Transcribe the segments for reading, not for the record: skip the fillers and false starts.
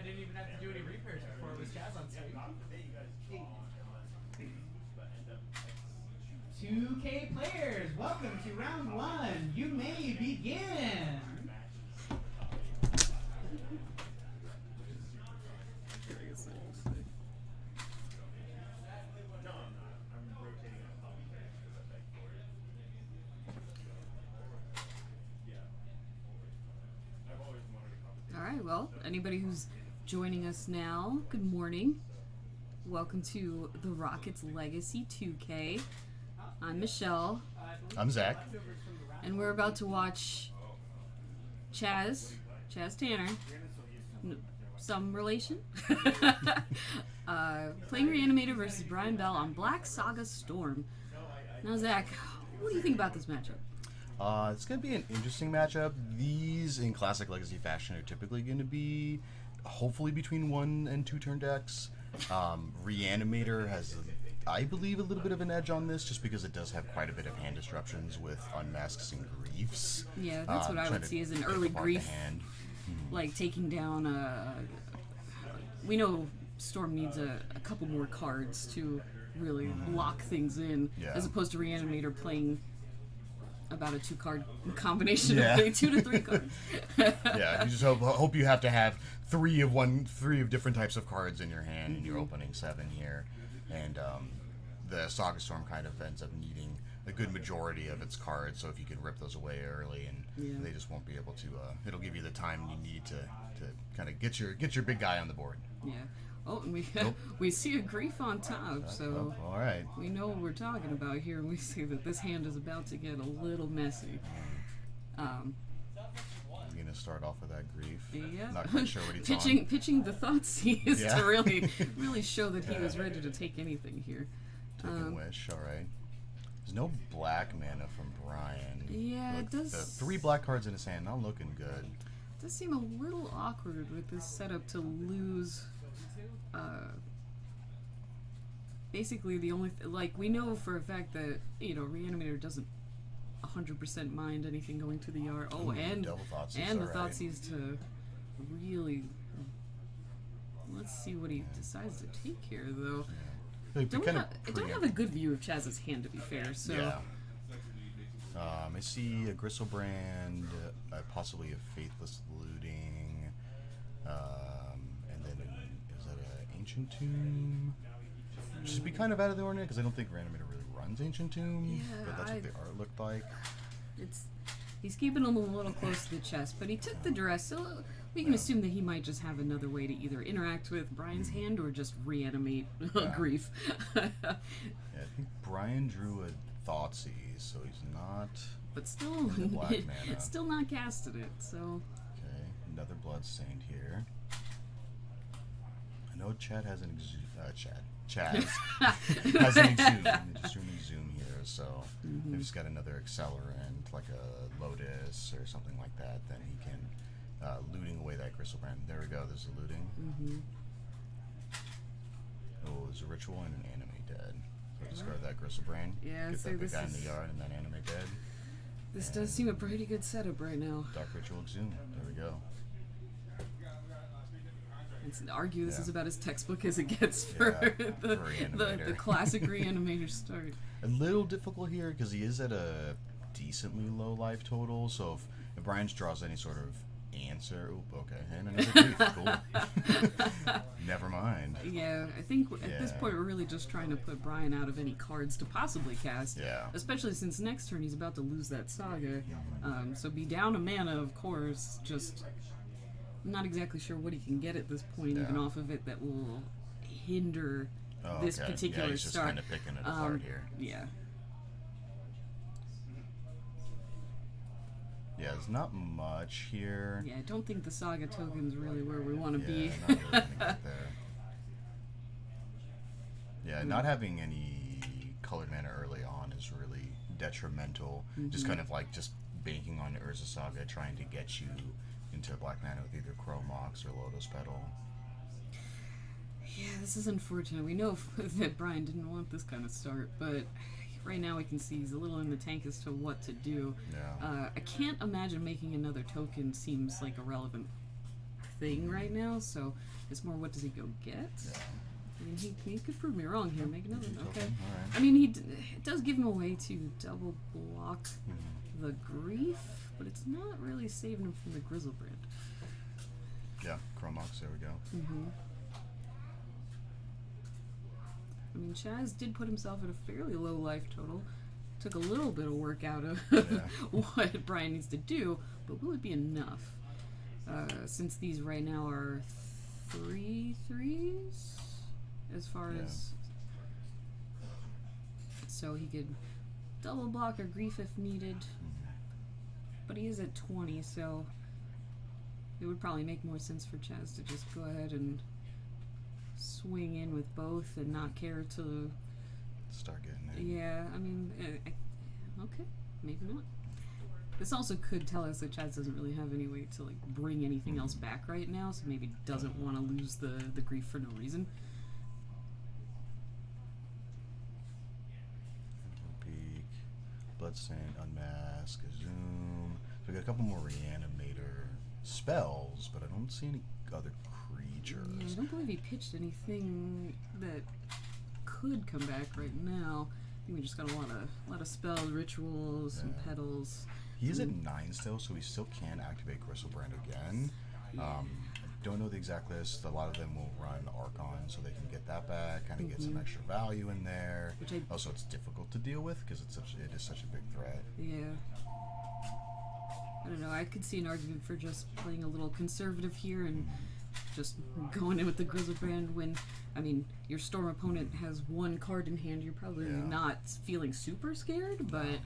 didn't even have to do any repairs before it was Chaz on site. 2K players, welcome to round one. You may begin. Alright, well, anybody who's joining us now, good morning. Welcome to the Rockets Legacy 2K. I'm Michelle. I'm Zach. And we're about to watch Chaz Tanner, some relation, playing Reanimator versus Brian Bell on Black Saga Storm. Now, Zach, what do you think about this matchup? It's going to be an interesting matchup. These, in classic Legacy fashion, are typically going to be hopefully between 1 and 2 turn decks. Reanimator has, I believe, a little bit of an edge on this just because it does have quite a bit of hand disruptions with Unmasks and Griefs. Yeah, that's what I would see as an early grief. Like taking down we know Storm needs a couple more cards to really lock things in, as opposed to Reanimator playing about a 2-card combination of 2 to 3 cards. Yeah, you just hope you have to have three of different types of cards in your hand, and you're opening 7 here. And the Saga Storm kind of ends up needing a good majority of its cards, so if you can rip those away early, and they just won't be able to. It'll give you the time you need to kind of get your big guy on the board. Yeah. Oh, and we see a grief on top, so all right. We know what we're talking about here, and we see that this hand is about to get a little messy. I'm gonna start off with that grief. Yeah. Not quite sure what he's pitching the Thoughtseize to really show that he was ready to take anything here. Taking Wish, all right. There's no black mana from Brian. Yeah, Look, it does. The 3 black cards in his hand, not looking good. It does seem a little awkward with this setup to lose. Basically, the only we know for a fact that Reanimator doesn't 100% mind anything going to the yard. Oh, and the Thoughtseize to really. Let's see what he decides to take here, though. Yeah. I don't have a good view of Chaz's hand, to be fair. So. Yeah. I see a Gristlebrand, possibly a Faithless Looting, and then is that an Ancient Tomb? Which would be kind of out of the ordinary because I don't think Reanimator really runs Ancient Tomb, but that's what the art looked like. He's keeping them a little close to the chest, but he took the duress, so we can assume that he might just have another way to either interact with Brian's hand or just reanimate grief. Yeah, I think Brian drew a Thoughtseize, so he's not. But still, still not casted it. So. Okay, another Bloodstained here. I know Chad has an Chaz has an Exhume here, so if he's got another Accelerant, like a Lotus or something like that, then he can looting away that Gristlebrand. There we go. There's a looting. Oh, there's a Ritual and an Animate Dead. So discard that Gristlebrand. Yeah, get so that big guy in the yard and then Animate Dead. This does seem a pretty good setup right now. Dark Ritual Exhume. There we go. To argue this is about as textbook as it gets for the classic Reanimator start. A little difficult here because he is at a decently low life total, so if Brian draws any sort of answer, and another grief, cool. Never mind. Yeah, I think at this point we're really just trying to put Brian out of any cards to possibly cast. Yeah. Especially since next turn he's about to lose that Saga. So be down a mana, of course, just. I'm not exactly sure what he can get at this point, even off of it, that will hinder this particular he's just start. Kind of picking it apart here. Yeah. Yeah, there's not much here. Yeah, I don't think the Saga token's really where we want to be. Not really gonna get there. Yeah, not having any colored mana early on is really detrimental. Just kind of just banking on Urza Saga, trying to get you into black mana with either Chromox or Lotus Petal. Yeah, this is unfortunate. We know that Brian didn't want this kind of start, but right now we can see he's a little in the tank as to what to do. Yeah. I can't imagine making another token seems like a relevant thing right now, so it's more what does he go get? Yeah. I mean, he could prove me wrong here. Make another. Okay. All right. I mean, it does give him a way to double block the grief, but it's not really saving him from the Grizzlebrand. Yeah, Chromox, there we go. I mean, Chaz did put himself at a fairly low life total. Took a little bit of work out of what Brian needs to do, but will it be enough? Since these right now are 3 3s, as far as... So he could double block or grief if needed, but he is at 20, so it would probably make more sense for Chaz to just go ahead and swing in with both and not care to start getting in. Yeah, I mean, okay, maybe not. This also could tell us that Chaz doesn't really have any way to like bring anything else back right now, so maybe doesn't want to lose the grief for no reason. Peek, Bloodstained, Unmask, Zoom. So we got a couple more Reanimator spells, but I don't see any other creatures. Yeah, I don't believe he pitched anything that could come back right now. I think we just got a lot of spells, rituals, some petals. He is at 9 still, so he still can activate Grizzlebrand again. I don't know the exact list. A lot of them will run Archon, so they can get that back, kind of get some extra value in there. Also, it's difficult to deal with because it is such a big threat. Yeah. I don't know. I could see an argument for just playing a little conservative here and just going in with the Grizzlebrand when, I mean, your Storm opponent has 1 card in hand. You're probably not feeling super scared, but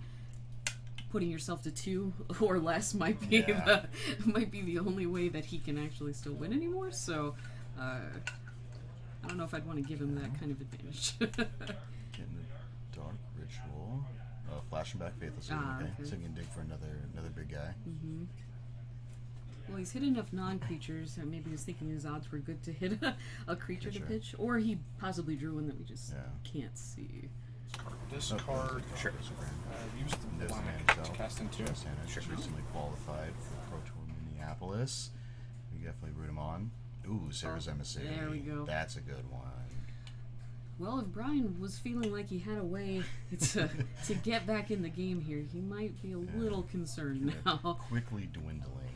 putting yourself to 2 or less might be the only way that he can actually still win anymore. So I don't know if I'd want to give him that kind of advantage. Getting the Dark Ritual, flashing back Faithless. Okay, so he can dig for another big guy. Well, he's hit enough non-creatures, and maybe he was thinking his odds were good to hit a creature to pitch, or he possibly drew one that we just can't see. Discard. Sure. Use the black to cast into it. Just recently qualified for Pro Tour Minneapolis. We definitely root him on. Ooh, Sarah's Emissary. There we go. That's a good one. Well, if Brian was feeling like he had a way to get back in the game here, he might be a little concerned now. Quickly dwindling.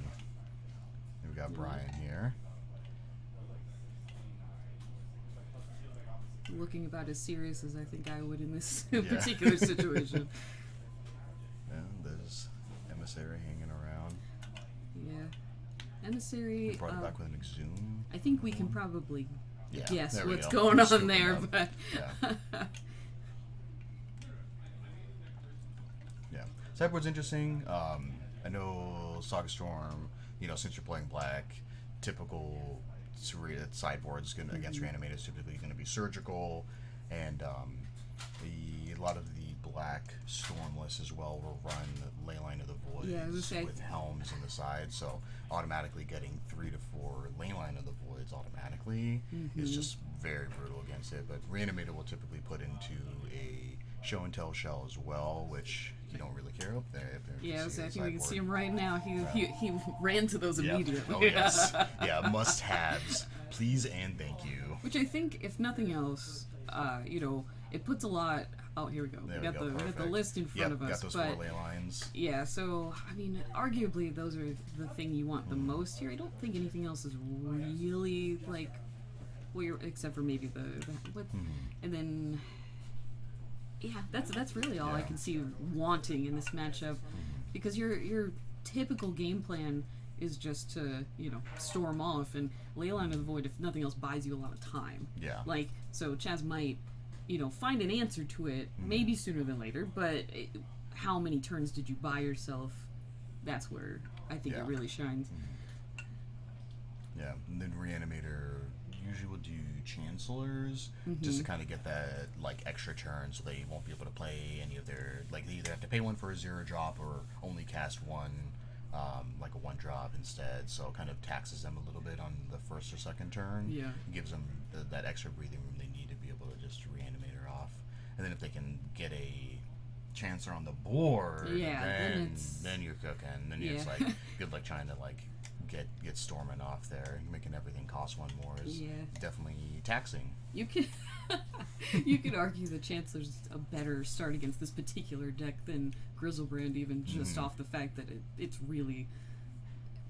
We got Brian here. Looking about as serious as I think I would in this particular situation. And there's Emissary hanging around. Yeah. Emissary... We brought it back with an Exhume. I think we can probably guess what's go. going on there, but... Sideboard's interesting. I know Saga Storm, since you're playing black, typical sideboard's gonna against Reanimator is typically going to be surgical, and a lot of the black Stormless as well will run Leyline of the Voids with Helms in the side, so automatically getting 3 to 4 Leyline of the Voids automatically is just very brutal against it. But Reanimator will typically put into a Show and Tell shell as well, which you don't really care up there. Yeah, exactly. We can see him right now. He ran to those immediately. Oh, yes. Must-haves. Please and thank you. Which I think, if nothing else, it puts a lot... Oh, here we go. We got the list in front of us. Got those 4 ley lines. Yeah, so, I mean, arguably those are the thing you want the most here. I don't think anything else is really, like... Well, except for maybe the and then... Yeah, that's really all I can see wanting in this matchup, because your typical game plan is just to storm off, and Leyline of the Void, if nothing else, buys you a lot of time. Yeah. Like, so Chaz might find an answer to it maybe sooner than later, but how many turns did you buy yourself? That's where I think it really shines. Yeah, and then Reanimator usually will do Chancellors just to kind of get that extra turn, so they won't be able to play any of their they either have to pay 1 for a 0 drop or only cast 1 a 1 drop instead, so it kind of taxes them a little bit on the first or second turn. Gives them that extra breathing room they need to be able to just reanimate her off, and then if they can get a Chancellor on the board, then you're cooking. Then it's good luck trying to get storming off there, making everything cost 1 more is definitely taxing. You can you could argue the Chancellor's a better start against this particular deck than Grizzlebrand, even just off the fact that it's really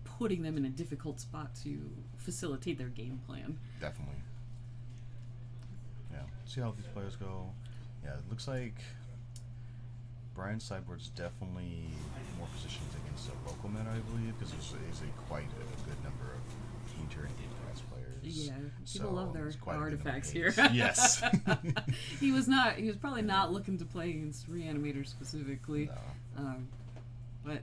putting them in a difficult spot to facilitate their game plan. Definitely. Yeah. See how these players go. Yeah, it looks like Brian's sideboard's definitely more positions against a local meta, I believe, because there's quite a good number of Painter and Game Class players. Yeah, people So love their there's quite a bit of artifacts pace. here. Yes. He was probably not looking to play against Reanimator specifically. No. But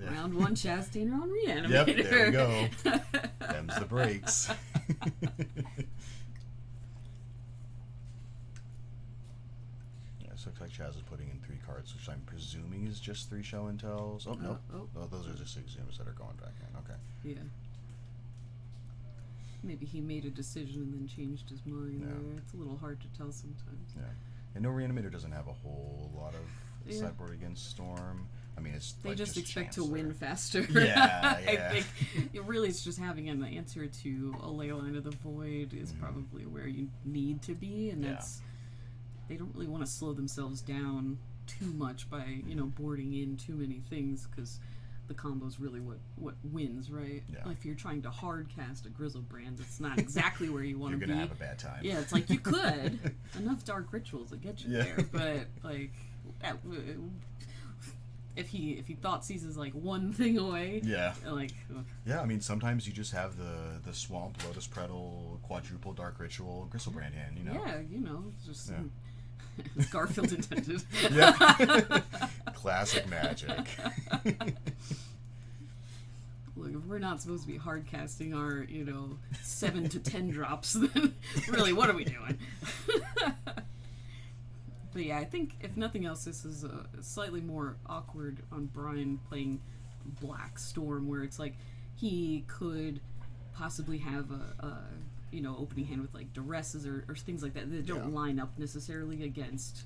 round 1 Chastain on Reanimator. Yep, there we go. Them's the breaks. Looks like Chaz is putting in 3 cards, which I'm presuming is just 3 show and tells. Oh, no. Oh, those are just exhumes that are going back in. Okay. Yeah. Maybe he made a decision and then changed his mind there. It's a little hard to tell sometimes. Yeah. And no, Reanimator doesn't have a whole lot of sideboard against Storm. I mean, it's they like just expect to win faster. Yeah, I think really it's just having an answer to a Leyline of the Void is probably where you need to be, and that's they don't really want to slow themselves down too much by boarding in too many things, because the combo's really what wins, right? Yeah. If you're trying to hard cast a Grizzlebrand, it's not exactly where you want to be. You're gonna have a bad time. Yeah, it's like you could enough Dark Rituals to get you there, but like if he thought seizes like one thing away, like yeah, I mean sometimes you just have the Swamp, Lotus Petal, Quadruple Dark Ritual, Grizzlebrand hand, Yeah, just Garfield intended. Yeah. Classic Magic. Look, if we're not supposed to be hard casting our 7 to 10 drops, then really what are we doing? But yeah, I think if nothing else, this is slightly more awkward on Brian playing Black Storm, where it's like he could possibly have a opening hand with like duresses or things like that don't line up necessarily against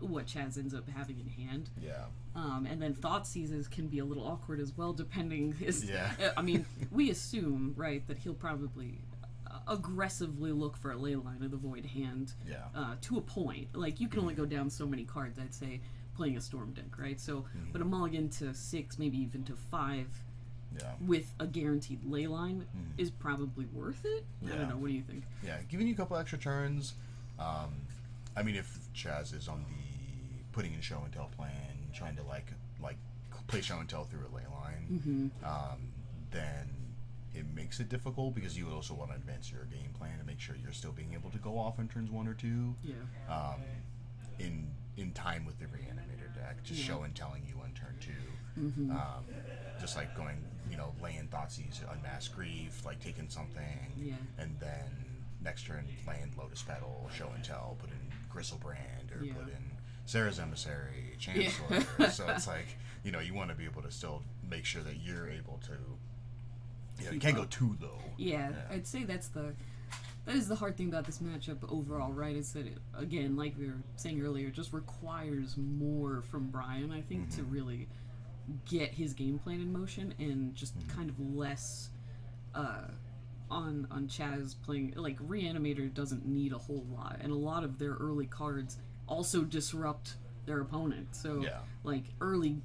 what Chaz ends up having in hand. Yeah. And then Thought Seizes can be a little awkward as well, depending. I mean, we assume, right, that he'll probably aggressively look for a Leyline of the Void hand to a point. Like, you can only go down so many cards, I'd say, playing a Storm deck, right? So, but a mulligan to 6, maybe even to 5 with a guaranteed Leyline is probably worth it. I don't know, what do you think? Yeah, giving you a couple extra turns. I mean, if Chaz is on the putting in show and tell plan, trying to like play show and tell through a Leyline, then it makes it difficult, because you also want to advance your game plan and make sure you're still being able to go off in turns 1 or 2. Yeah. In time with the Reanimator deck, just show and telling you on turn 2. Just like going, laying Thoughtseize, Unmask Grief, like taking something, and then next turn land Lotus Petal, show and tell, put in Grizzlebrand, or put in Sarah's Emissary, Chancellor. So it's like, you want to be able to still make sure that you're able to. You can't go too low. Yeah, I'd say that is the hard thing about this matchup overall, right? Is that it, again, like we were saying earlier, just requires more from Brian, I think, to really get his game plan in motion, and just kind of less on Chaz playing. Like, Reanimator doesn't need a whole lot, and a lot of their early cards also disrupt their opponent. So, like, early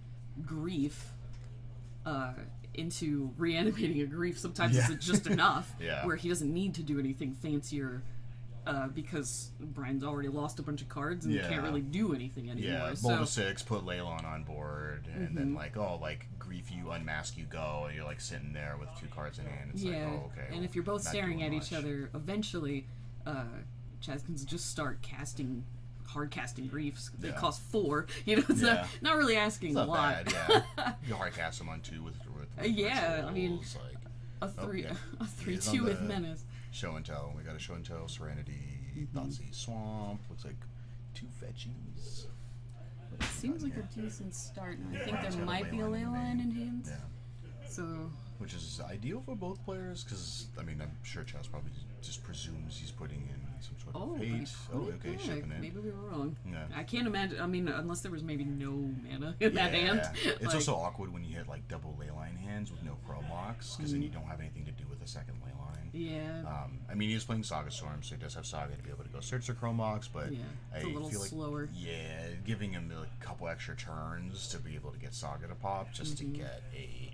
grief into reanimating a grief sometimes isn't just enough, where he doesn't need to do anything fancier, because Brian's already lost a bunch of cards and can't really do anything anymore. Yeah, roll to 6, put Leyline on board, and then grief you, unmask you, go, and you're like sitting there with 2 cards in hand. It's like, oh, okay. And if you're both staring at each other, eventually Chaz can just start hard casting griefs. They cost 4. It's not really asking a lot. Bad, you hard cast them on 2 with I mean, a 3/2 with Menace. Show and tell. We got a show and tell, Serenity, Thoughtseize, Swamp. Looks like 2 fetchies. It seems like a decent start, and I think there might be a Leyline in hand. Yeah. So which is ideal for both players, because, I mean, I'm sure Chaz probably just presumes he's putting in some sort of hate. Oh, okay, shipping in. Maybe we were wrong. Yeah. I can't imagine, I mean, unless there was maybe no mana in that hand. It's like, also awkward when you hit, like, double leyline hands with no chrome locks, because then you don't have anything to do with the second leyline. Yeah. I mean, he's playing Saga Storm, so he does have Saga to be able to go search the chrome locks, but it's a little feel like, slower. Yeah, giving him a couple extra turns to be able to get Saga to pop, just to get a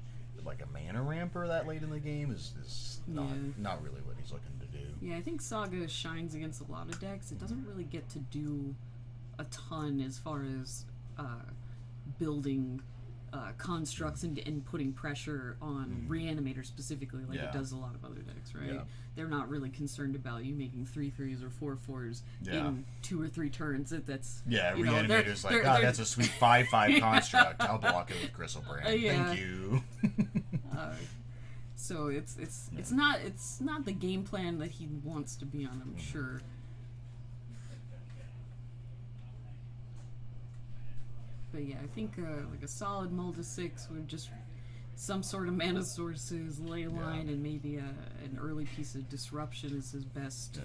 mana ramper that late in the game is not really what he's looking to do. Yeah, I think Saga shines against a lot of decks. It doesn't really get to do a ton as far as building constructs and putting pressure on Reanimator specifically, like it does a lot of other decks, right? Yeah. They're not really concerned about you making 3/3s or 4/4s in 2 or 3 turns. That's Reanimator's like, that's a sweet 5/5 construct. I'll block it with Griselbrand. Thank you. So it's not the game plan that he wants to be on, I'm sure. But yeah, I think like a solid Mulda 6 with just some sort of mana sources, leyline, and maybe an early piece of disruption is his best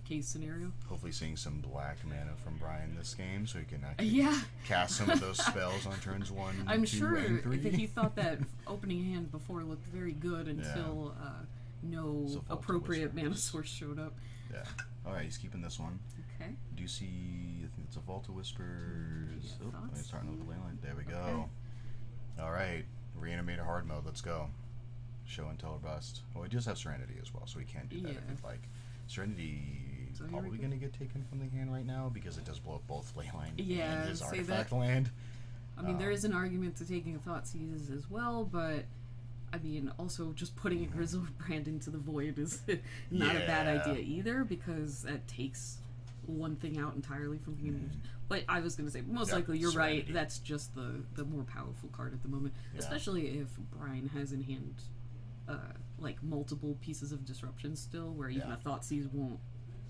case scenario. Hopefully seeing some black mana from Brian this game, so he can actually cast some of those spells on turns 1, I'm 2, sure and 3. that he thought that opening hand before looked very good until no appropriate mana source showed up. Yeah. All right, he's keeping this one. Okay. Do you see? I think it's a Vault of Whispers. Let me start with the leyline. There we go. All right, Reanimator hard mode. Let's go. Show and tell or bust. Well, he does have Serenity as well, so we can do that if we'd like. Serenity probably going to get taken from the hand right now because it does blow up both leyline and his artifact land. I mean, there is an argument to taking a Thoughtseize as well, but I mean, also just putting a Griselbrand into the void is not a bad idea either, because that takes one thing out entirely from being used. But I was going to say, most likely you're right, that's just the more powerful card at the moment, especially if Brian has in hand like multiple pieces of disruption still, where even a Thoughtseize won't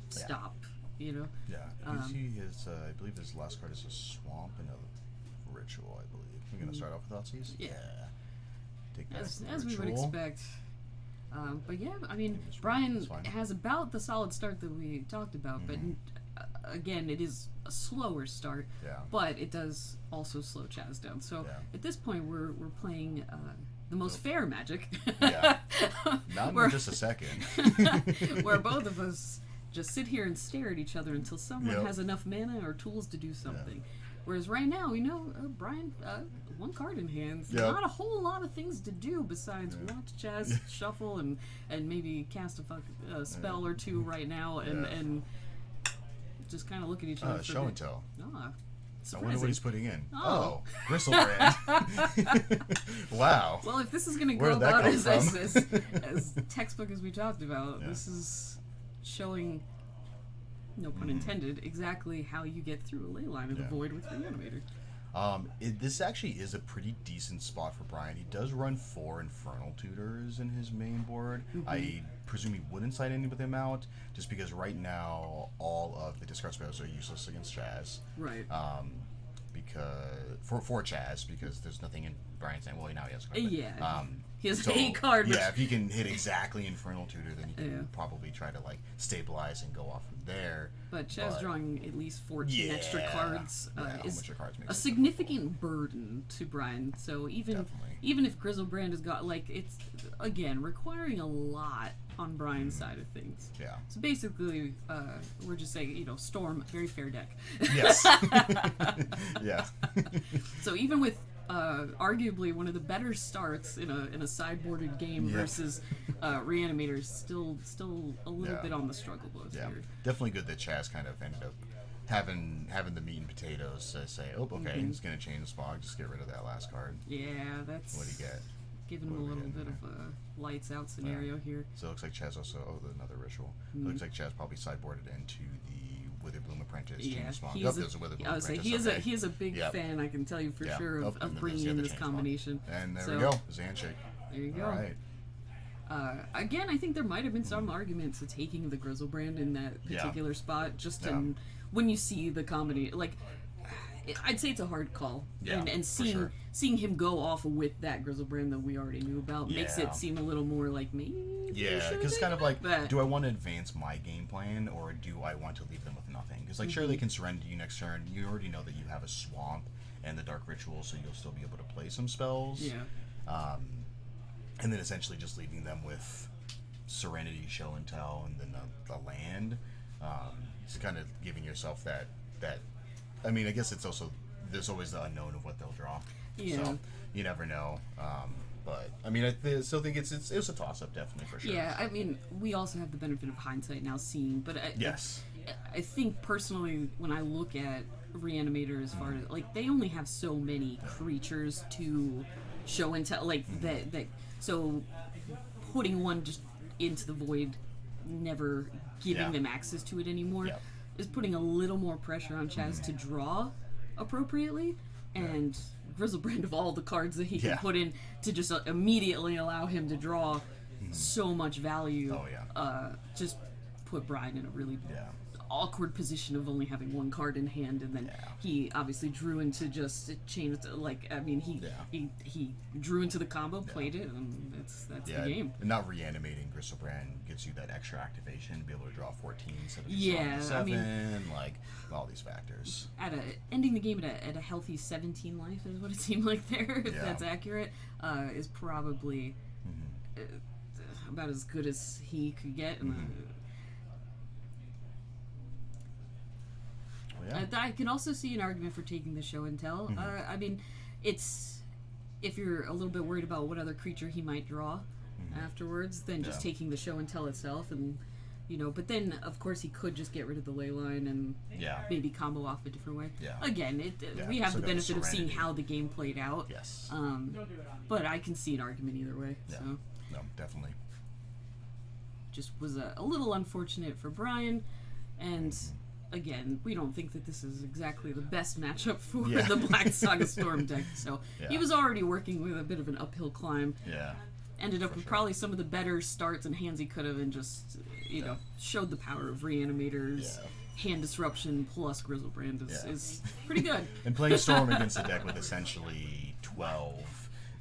stop, you know? Yeah, you see his, I believe his last card is a Swamp and a Ritual, I believe. We're going to start off with Thoughtseize? Yeah. Take that as we would expect. But yeah, I mean, Brian has about the solid start that we talked about, but again, it is a slower start, but it does also slow Chaz down. So at this point, we're playing the most fair Magic. Not in just a second. Where both of us just sit here and stare at each other until someone has enough mana or tools to do something. Whereas right now, we know Brian, one card in hand, not a whole lot of things to do besides watch Chaz shuffle and maybe cast a spell or two right now and just kind of look at each other. Show and tell. Surprising. I wonder what he's putting in. Griselbrand. Wow. Well, if this is going to go about as textbook as we talked about, this is showing, no pun intended, exactly how you get through a leyline of the void with Reanimator. This actually is a pretty decent spot for Brian. He does run 4 Infernal Tutors in his main board. I presume he wouldn't side any with him out, just because right now all of the discard spells are useless against Chaz. Right. Because for Chaz, because there's nothing in Brian's hand. Well, now he has a card. He has a card. Yeah, if he can hit exactly Infernal Tutor, then he can probably try to like stabilize and go off from there. But Chaz drawing at least 14 extra cards is a significant burden to Brian. So even if Griselbrand has got, like, it's again requiring a lot on Brian's side of things. Yeah. So basically, we're just saying, you know, Storm, very fair deck. Yes. Yeah. So even with arguably one of the better starts in a sideboarded game versus Reanimator, still a little bit on the struggle bus here. Definitely good that Chaz kind of ended up having the meat and potatoes to say, oh, okay, he's gonna change the spot, just get rid of that last card. Yeah, that's what do you get? Giving him a little bit of a lights out scenario here. So it looks like Chaz also another ritual. It looks like Chaz probably sideboarded into the Witherbloom Apprentice. He is a big fan, I can tell you for sure, of bringing in this combination. And there we go, his handshake. There you go. All right. Again, I think there might have been some argument to taking the Griselbrand in that particular spot, just when you see the combination. Like, I'd say it's a hard call. Yeah, and for sure. seeing him go off with that Grizzlebrand that we already knew about makes Yeah. it seem a little more like maybe. Yeah, should because take kind of like, that. do I want to advance my game plan, or do I want to leave them with nothing? Because, like, sure, they can surrender you next turn. You already know that you have a Swamp and the Dark Ritual, so you'll still be able to play some spells. Yeah. And then essentially just leaving them with Serenity, Show and Tell, and then the land. It's kind of giving yourself that. I mean, I guess it's also, there's always the unknown of what they'll draw. Yeah. So you never know. But I mean, I still think it's a toss up, definitely, for sure. Yeah, I mean, we also have the benefit of hindsight now, seeing, but Yes. I think personally, when I look at Reanimator, as far as like, they only have so many creatures to show and tell, like that. So putting one just into the void, never giving them access to it anymore, is putting a little more pressure on Chaz to draw appropriately, and Grizzlebrand, of all the cards that he can put in to just immediately allow him to draw so much value. Oh yeah. Just put Brian in a really awkward position of only having one card in hand, and then he obviously drew into just change. Like, I mean, he drew into the combo, played it, and that's the game. And not reanimating Grizzlebrand gives you that extra activation to be able to draw 14 instead of Yeah, 7, I mean, like all these factors. Ending the game at a healthy 17 life is what it seemed like there. If that's accurate, is probably about as good as he could get. I can also see an argument for taking the Show and Tell. I mean, it's, if you're a little bit worried about what other creature he might draw afterwards, then just taking the Show and Tell itself, and but then of course he could just get rid of the ley line and maybe combo off a different way. Again, we have the benefit of seeing how the game played out. Yes. But I can see an argument either way. So no, definitely. just was a little unfortunate for Brian, and again, we don't think that this is exactly the best matchup for the Black Saga Storm deck, so he was already working with a bit of an uphill climb. Ended up with probably some of the better starts and hands he could have, and just, showed the power of Reanimator's hand disruption plus Grizzlebrand is pretty good. And playing Storm against a deck with essentially 12